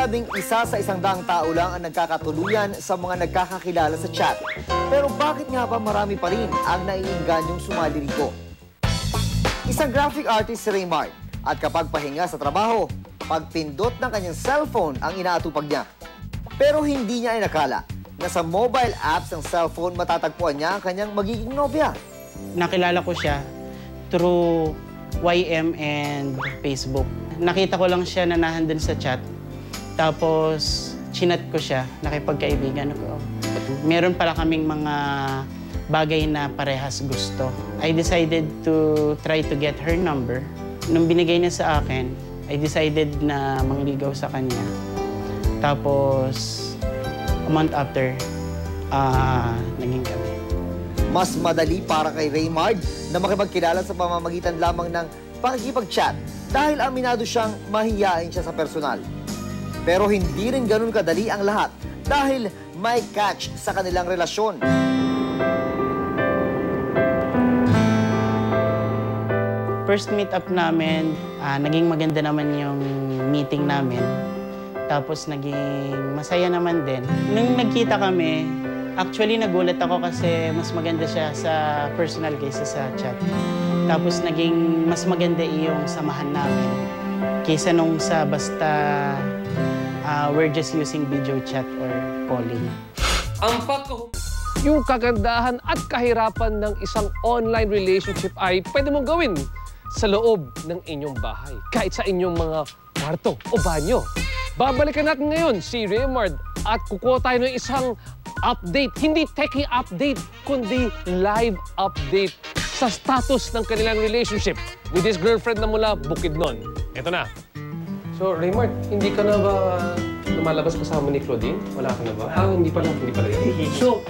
Sinasabing isa sa 100 tao lang ang nagkakatuluyan sa mga nagkakakilala sa chat. Pero bakit nga ba marami pa rin ang naiingganyong sumali rito? Isang graphic artist si Raymart at kapag pahinga sa trabaho, pagpindot ng kanyang cellphone ang inaatupag niya. Pero hindi niya inakala na sa mobile apps ng cellphone matatagpuan niya ang kanyang magiging nobya. Nakilala ko siya through YM and Facebook. Nakita ko lang siya na nahandun sa chat. Tapos, chinat ko siya, nakipagkaibigan ako. Meron pala kaming mga bagay na parehas gusto. I decided to try to get her number. Nung binigay niya sa akin, I decided na mangligaw sa kanya. Tapos, a month after, naging kami. Mas madali para kay Raymart na makipagkilala sa pamamagitan lamang ng pakikipag-chat dahil aminado siyang mahiyain siya sa personal. Pero hindi rin ganun kadali ang lahat dahil may catch sa kanilang relasyon. First meet-up namin, naging maganda naman yung meeting namin. Tapos naging masaya naman din. Nung nagkita kami, actually nagulat ako kasi mas maganda siya sa personal kaysa sa chat. Tapos naging mas maganda yung samahan namin kaysa nung sa basta we're just using video chat or calling. Yung kagandahan at kahirapan ng isang online relationship ay pwede mong gawin sa loob ng inyong bahay, kahit sa inyong mga kwarto o banyo. Babalikan natin ngayon si Raymart at kukuha tayo ng isang update, hindi techie update, kundi live update sa status ng kanilang relationship with his girlfriend na mula Bukidnon. Ito na. So, Raymart, hindi ka na ba lumalabas kasama ni Claudine? Wala ka na ba? Hindi pala. So,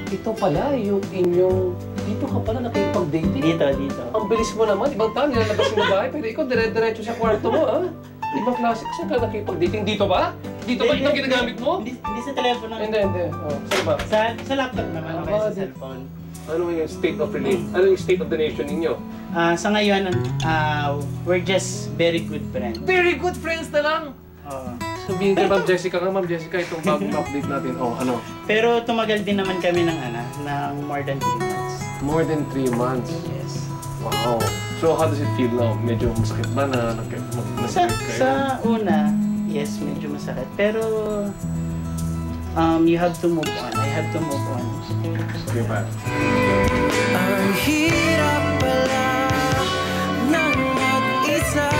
ito pala yung inyong... Dito ka pala nakipag-dating? Dito. Ang bilis mo naman. Ibang tao nilalabas yung bahay, pero ikaw dire-diretso sa kwarto mo, ha? Ibang klase kasi ka nakipag-dating. Dito ba? Dito ba itong ginagamit mo? Hindi sa telepono. Hindi. Oh, saan ba? Sa laptop naman, sa cellphone. Ano yung state of relation? Ano yung state of the nation ninyo? Sa ngayon, we're just very good friends. Very good friends na lang! Sabihin kay Ma'am Jessica nga, Ma'am Jessica, itong bagong update natin. Ano? Pero tumagal din naman kami ng more than 3 months. More than 3 months? Yes. Wow. So how does it feel now? Medyo masakit ba na nasakit kayo? Sa una, yes, medyo masakit. Pero you have to move on. I have to move on. Okay ba? Ang hirap pala ng mag-isa.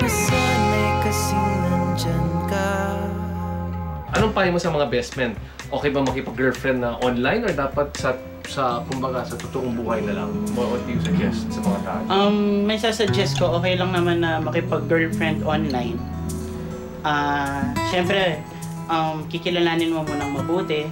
Nasanay kasing nandyan ka. Anong payo mo sa mga best men? Okay ba makipag-girlfriend na online or dapat kumbaga sa totoong buhay na lang? What do you suggest sa mga tao? May sasuggest ko, okay lang naman na makipag-girlfriend online. Siyempre, kikilalanin mo munang mabuti.